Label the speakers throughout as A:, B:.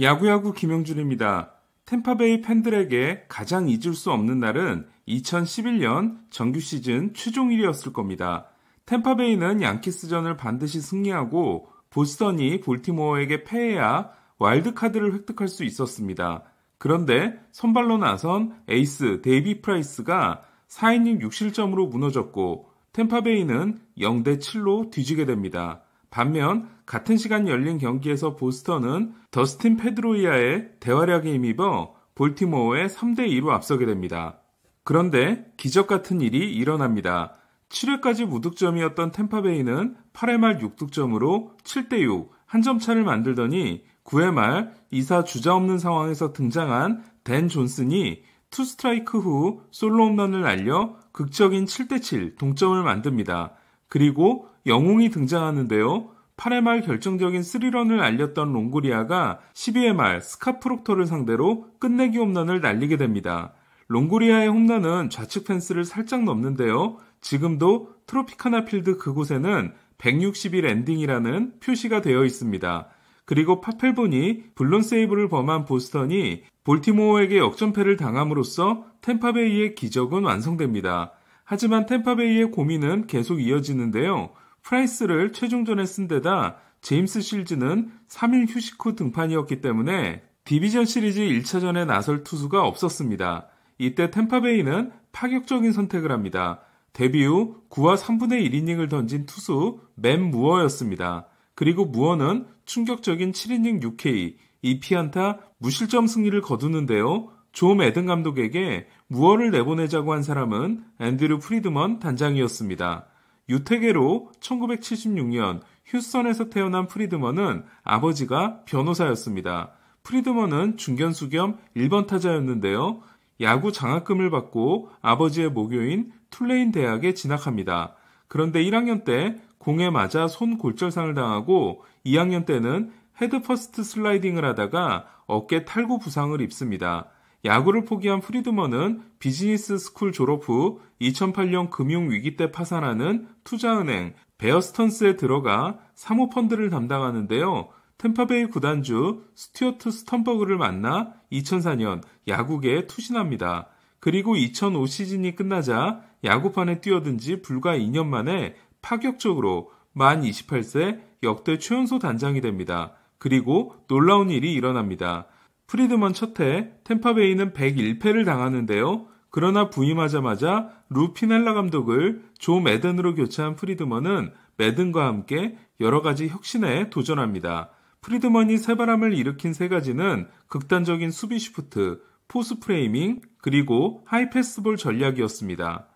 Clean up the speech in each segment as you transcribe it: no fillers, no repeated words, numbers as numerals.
A: 야구야구 김영준입니다. 템파베이 팬들에게 가장 잊을 수 없는 날은 2011년 정규 시즌 최종일이었을 겁니다. 템파베이는 양키스전을 반드시 승리하고 보스턴이 볼티모어에게 패해야 와일드카드를 획득할 수 있었습니다. 그런데 선발로 나선 에이스 데이비 프라이스가 4이닝 6실점으로 무너졌고 템파베이는 0대7로 뒤지게 됩니다. 반면 같은 시간 열린 경기에서 보스턴은 더스틴 페드로이아의 대활약에 힘입어 볼티모어에 3대2로 앞서게 됩니다. 그런데 기적 같은 일이 일어납니다. 7회까지 무득점이었던 템파베이는 8회 말 6득점으로 7대6 한 점 차를 만들더니 9회 말 2사 주자 없는 상황에서 등장한 댄 존슨이 투스트라이크 후 솔로 홈런을 날려 극적인 7대7 동점을 만듭니다. 그리고 영웅이 등장하는데요. 8회 말 결정적인 3런을 알렸던 롱고리아가 12회 말 스캇 프록터를 상대로 끝내기 홈런을 날리게 됩니다. 롱고리아의 홈런은 좌측 펜스를 살짝 넘는데요. 지금도 트로피카나 필드 그곳에는 160일 엔딩이라는 표시가 되어 있습니다. 그리고 파펠본이 블론 세이브를 범한 보스턴이 볼티모어에게 역전패를 당함으로써 템파베이의 기적은 완성됩니다. 하지만 템파베이의 고민은 계속 이어지는데요. 프라이스를 최종전에 쓴 데다 제임스 실즈는 3일 휴식 후 등판이었기 때문에 디비전 시리즈 1차전에 나설 투수가 없었습니다. 이때 템파베이는 파격적인 선택을 합니다. 데뷔 후 9와 3분의 1이닝을 던진 투수 맨 무어였습니다. 그리고 무어는 충격적인 7이닝 6K, 2피안타 무실점 승리를 거두는데요. 조 매든 감독에게 무어를 내보내자고 한 사람은 앤드류 프리드먼 단장이었습니다. 유태계로 1976년 휴스턴에서 태어난 프리드먼은 아버지가 변호사였습니다. 프리드먼은 중견수 겸 1번 타자였는데요. 야구 장학금을 받고 아버지의 모교인 툴레인 대학에 진학합니다. 그런데 1학년 때 공에 맞아 손 골절상을 당하고 2학년 때는 헤드 퍼스트 슬라이딩을 하다가 어깨 탈구 부상을 입습니다. 야구를 포기한 프리드먼은 비즈니스 스쿨 졸업 후 2008년 금융위기 때 파산하는 투자은행 베어스턴스에 들어가 사모펀드를 담당하는데요. 템파베이 구단주 스튜어트 스턴버그를 만나 2004년 야구계에 투신합니다. 그리고 2005 시즌이 끝나자 야구판에 뛰어든 지 불과 2년 만에 파격적으로 만 28세 역대 최연소 단장이 됩니다. 그리고 놀라운 일이 일어납니다. 프리드먼 첫해 템파베이는 101패를 당하는데요. 그러나 부임하자마자 루 피넬라 감독을 조 매든으로 교체한 프리드먼은 매든과 함께 여러 가지 혁신에 도전합니다. 프리드먼이 새바람을 일으킨 세 가지는 극단적인 수비 시프트, 포스 프레이밍, 그리고 하이패스볼 전략이었습니다.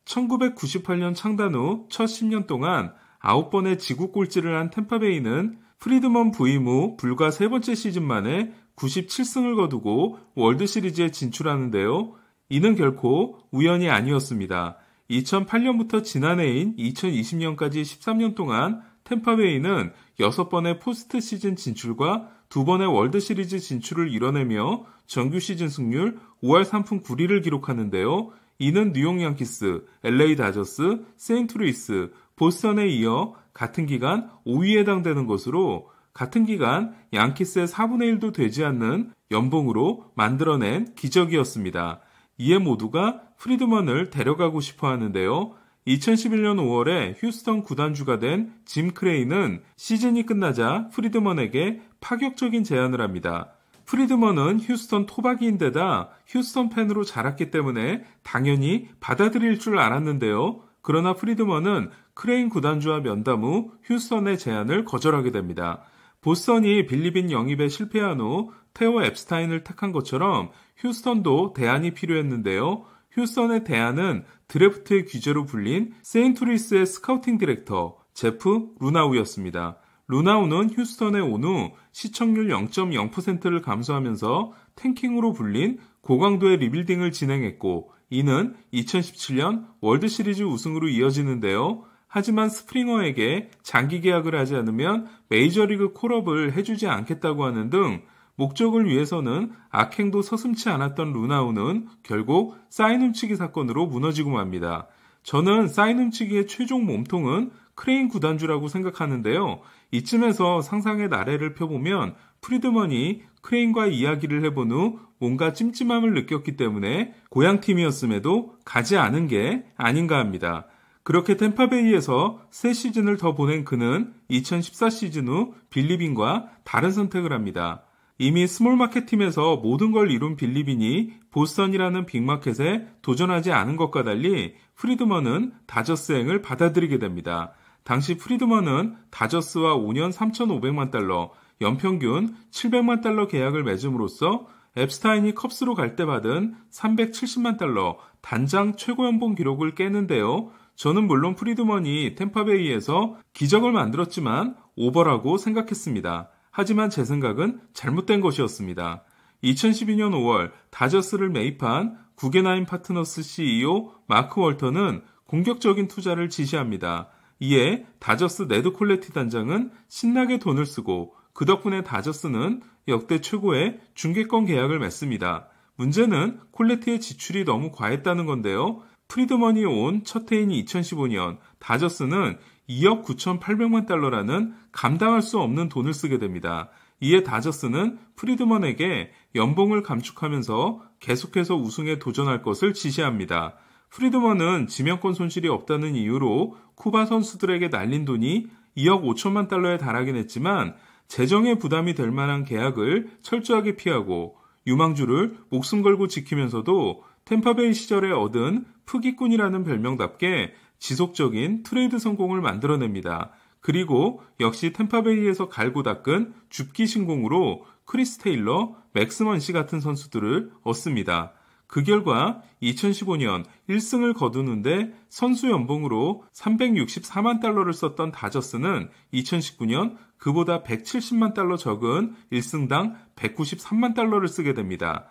A: 1998년 창단 후 첫 10년 동안 9번의 지구 꼴찌를 한 템파베이는 프리드먼 부임 후 불과 세 번째 시즌 만에 97승을 거두고 월드시리즈에 진출하는데요. 이는 결코 우연이 아니었습니다. 2008년부터 지난해인 2020년까지 13년 동안 템파베이는 6번의 포스트 시즌 진출과 2번의 월드시리즈 진출을 이뤄내며 정규 시즌 승률 5할 3푼 9리를 기록하는데요. 이는 뉴욕 양키스, LA 다저스, 세인트루이스, 보스턴에 이어 같은 기간 5위에 해당되는 것으로 같은 기간 양키스의 4분의 1도 되지 않는 연봉으로 만들어낸 기적이었습니다. 이에 모두가 프리드먼을 데려가고 싶어 하는데요. 2011년 5월에 휴스턴 구단주가 된 짐 크레이는 시즌이 끝나자 프리드먼에게 파격적인 제안을 합니다. 프리드먼은 휴스턴 토박이인데다 휴스턴 팬으로 자랐기 때문에 당연히 받아들일 줄 알았는데요. 그러나 프리드먼은 크레인 구단주와 면담 후 휴스턴의 제안을 거절하게 됩니다. 보스턴이 빌리빈 영입에 실패한 후 테오 앱스타인을 택한 것처럼 휴스턴도 대안이 필요했는데요. 휴스턴의 대안은 드래프트의 귀재로 불린 세인트루이스의 스카우팅 디렉터 제프 루나우였습니다. 루나우는 휴스턴에 온 후 시청률 0.0%를 감소하면서 탱킹으로 불린 고강도의 리빌딩을 진행했고 이는 2017년 월드시리즈 우승으로 이어지는데요. 하지만 스프링어에게 장기 계약을 하지 않으면 메이저리그 콜업을 해주지 않겠다고 하는 등 목적을 위해서는 악행도 서슴지 않았던 루나우는 결국 사인 훔치기 사건으로 무너지고 맙니다. 저는 사인 훔치기의 최종 몸통은 크레인 구단주라고 생각하는데요. 이쯤에서 상상의 나래를 펴보면 프리드먼이 크레인과 이야기를 해본 후 뭔가 찜찜함을 느꼈기 때문에 고향팀이었음에도 가지 않은 게 아닌가 합니다. 그렇게 템파베이에서 새 시즌을 더 보낸 그는 2014 시즌 후 빌리빈과 다른 선택을 합니다. 이미 스몰마켓 팀에서 모든 걸 이룬 빌리빈이 보스턴이라는 빅마켓에 도전하지 않은 것과 달리 프리드먼은 다저스행을 받아들이게 됩니다. 당시 프리드먼은 다저스와 5년 3,500만 달러, 연평균 700만 달러 계약을 맺음으로써 앱스타인이 컵스로 갈 때 받은 370만 달러 단장 최고 연봉 기록을 깨는데요. 저는 물론 프리드먼이 템파베이에서 기적을 만들었지만 오버라고 생각했습니다. 하지만 제 생각은 잘못된 것이었습니다. 2012년 5월 다저스를 매입한 구겐하임 파트너스 CEO 마크 월터는 공격적인 투자를 지시합니다. 이에 다저스 네드 콜레티 단장은 신나게 돈을 쓰고 그 덕분에 다저스는 역대 최고의 중계권 계약을 맺습니다. 문제는 콜레티의 지출이 너무 과했다는 건데요. 프리드먼이 온 첫 해인 2015년 다저스는 2억 9,800만 달러라는 감당할 수 없는 돈을 쓰게 됩니다. 이에 다저스는 프리드먼에게 연봉을 감축하면서 계속해서 우승에 도전할 것을 지시합니다. 프리드먼은 지명권 손실이 없다는 이유로 쿠바 선수들에게 날린 돈이 2억 5천만 달러에 달하긴 했지만 재정에 부담이 될 만한 계약을 철저하게 피하고 유망주를 목숨 걸고 지키면서도 템파베이 시절에 얻은 푸기꾼이라는 별명답게 지속적인 트레이드 성공을 만들어냅니다. 그리고 역시 템파베이에서 갈고 닦은 줍기 신공으로 크리스 테일러, 맥스 먼시 같은 선수들을 얻습니다. 그 결과 2015년 1승을 거두는데 선수 연봉으로 364만 달러를 썼던 다저스는 2019년 그보다 170만 달러 적은 1승당 193만 달러를 쓰게 됩니다.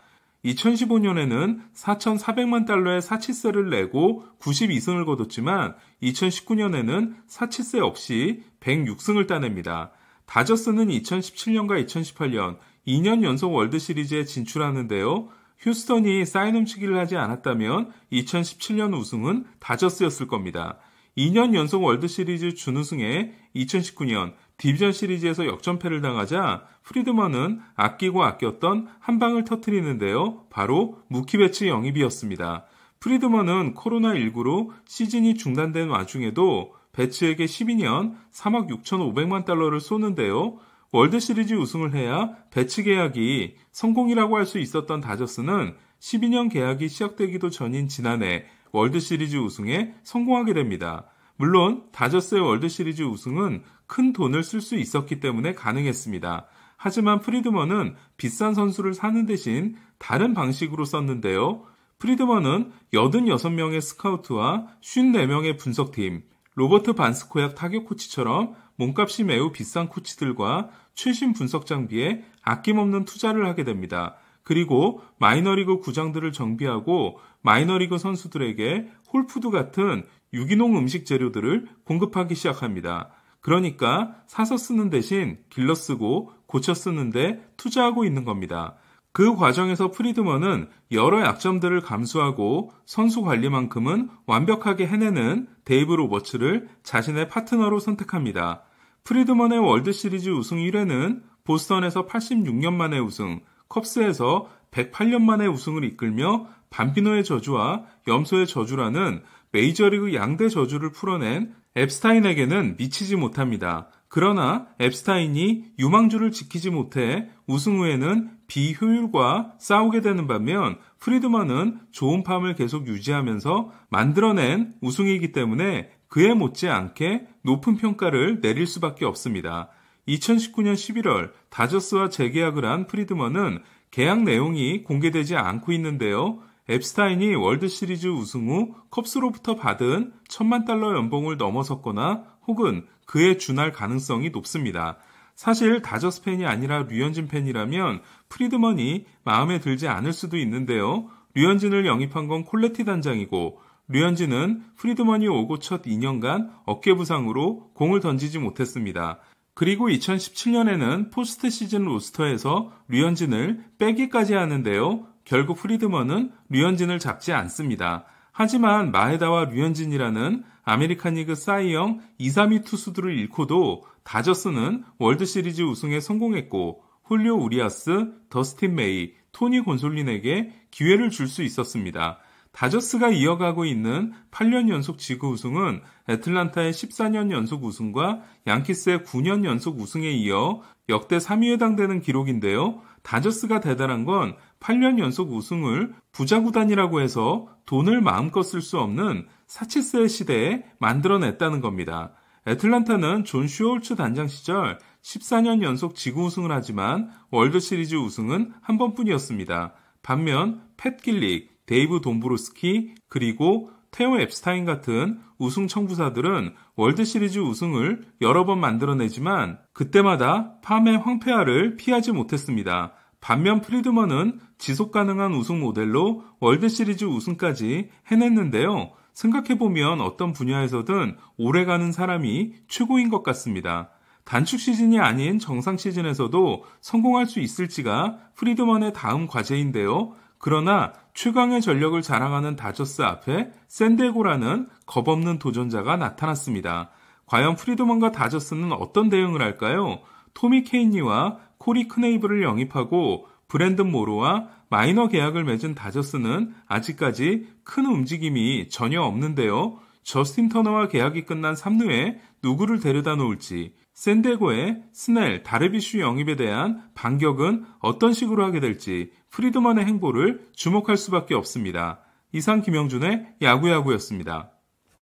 A: 2015년에는 4,400만 달러의 사치세를 내고 92승을 거뒀지만 2019년에는 사치세 없이 106승을 따냅니다. 다저스는 2017년과 2018년 2년 연속 월드시리즈에 진출하는데요. 휴스턴이 사인 훔치기를 하지 않았다면 2017년 우승은 다저스였을 겁니다. 2년 연속 월드시리즈 준우승에 2019년 디비전 시리즈에서 역전패를 당하자 프리드먼은 아끼고 아꼈던 한 방을 터뜨리는데요. 바로 무키 배츠 영입이었습니다. 프리드먼은 코로나19로 시즌이 중단된 와중에도 배츠에게 12년 3억 6,500만 달러를 쏘는데요. 월드시리즈 우승을 해야 배츠 계약이 성공이라고 할 수 있었던 다저스는 12년 계약이 시작되기도 전인 지난해 월드시리즈 우승에 성공하게 됩니다. 물론 다저스의 월드시리즈 우승은 큰 돈을 쓸 수 있었기 때문에 가능했습니다. 하지만 프리드먼은 비싼 선수를 사는 대신 다른 방식으로 썼는데요. 프리드먼은 86명의 스카우트와 54명의 분석팀, 로버트 반스코약 타격 코치처럼 몸값이 매우 비싼 코치들과 최신 분석 장비에 아낌없는 투자를 하게 됩니다. 그리고 마이너리그 구장들을 정비하고 마이너리그 선수들에게 홀푸드 같은 유기농 음식 재료들을 공급하기 시작합니다. 그러니까 사서 쓰는 대신 길러 쓰고 고쳐 쓰는데 투자하고 있는 겁니다. 그 과정에서 프리드먼은 여러 약점들을 감수하고 선수 관리만큼은 완벽하게 해내는 데이브 로버츠를 자신의 파트너로 선택합니다. 프리드먼의 월드시리즈 우승 1회는 보스턴에서 86년 만에 우승, 컵스에서 108년 만에 우승을 이끌며 밤비노의 저주와 염소의 저주라는 메이저리그 양대 저주를 풀어낸 앱스타인에게는 미치지 못합니다. 그러나 앱스타인이 유망주를 지키지 못해 우승 후에는 비효율과 싸우게 되는 반면 프리드먼은 좋은 팜을 계속 유지하면서 만들어낸 우승이기 때문에 그에 못지않게 높은 평가를 내릴 수밖에 없습니다. 2019년 11월 다저스와 재계약을 한 프리드먼은 계약 내용이 공개되지 않고 있는데요. 앱스타인이 월드시리즈 우승 후 컵스로부터 받은 1,000만 달러 연봉을 넘어섰거나 혹은 그에 준할 가능성이 높습니다. 사실 다저스 팬이 아니라 류현진 팬이라면 프리드먼이 마음에 들지 않을 수도 있는데요. 류현진을 영입한 건 콜레티 단장이고 류현진은 프리드먼이 오고 첫 2년간 어깨 부상으로 공을 던지지 못했습니다. 그리고 2017년에는 포스트 시즌 로스터에서 류현진을 빼기까지 하는데요. 결국 프리드먼은 류현진을 잡지 않습니다. 하지만 마에다와 류현진이라는 아메리칸 리그 사이영 2, 3위 투수들을 잃고도 다저스는 월드시리즈 우승에 성공했고 홀리오 우리아스, 더스틴 메이, 토니 곤솔린에게 기회를 줄 수 있었습니다. 다저스가 이어가고 있는 8년 연속 지구 우승은 애틀란타의 14년 연속 우승과 양키스의 9년 연속 우승에 이어 역대 3위에 해당되는 기록인데요. 다저스가 대단한 건 8년 연속 우승을 부자구단이라고 해서 돈을 마음껏 쓸 수 없는 사치세의 시대에 만들어냈다는 겁니다. 애틀란타는 존 슈홀츠 단장 시절 14년 연속 지구 우승을 하지만 월드시리즈 우승은 한 번뿐이었습니다. 반면 팻 길릭, 데이브 돈브로스키, 그리고 테오 앱스타인 같은 우승 청부사들은 월드시리즈 우승을 여러 번 만들어내지만 그때마다 팜의 황폐화를 피하지 못했습니다. 반면 프리드먼은 지속가능한 우승 모델로 월드시리즈 우승까지 해냈는데요. 생각해보면 어떤 분야에서든 오래가는 사람이 최고인 것 같습니다. 단축 시즌이 아닌 정상 시즌에서도 성공할 수 있을지가 프리드먼의 다음 과제인데요. 그러나 최강의 전력을 자랑하는 다저스 앞에 샌디에고라는 겁없는 도전자가 나타났습니다. 과연 프리드먼과 다저스는 어떤 대응을 할까요? 토미 케인리와 코리 크네이브를 영입하고 브랜든 모로와 마이너 계약을 맺은 다저스는 아직까지 큰 움직임이 전혀 없는데요. 저스틴 터너와 계약이 끝난 3루에 누구를 데려다 놓을지, 샌디에고의 스넬, 다르비슈 영입에 대한 반격은 어떤 식으로 하게 될지 프리드먼의 행보를 주목할 수밖에 없습니다. 이상 김영준의 야구야구였습니다.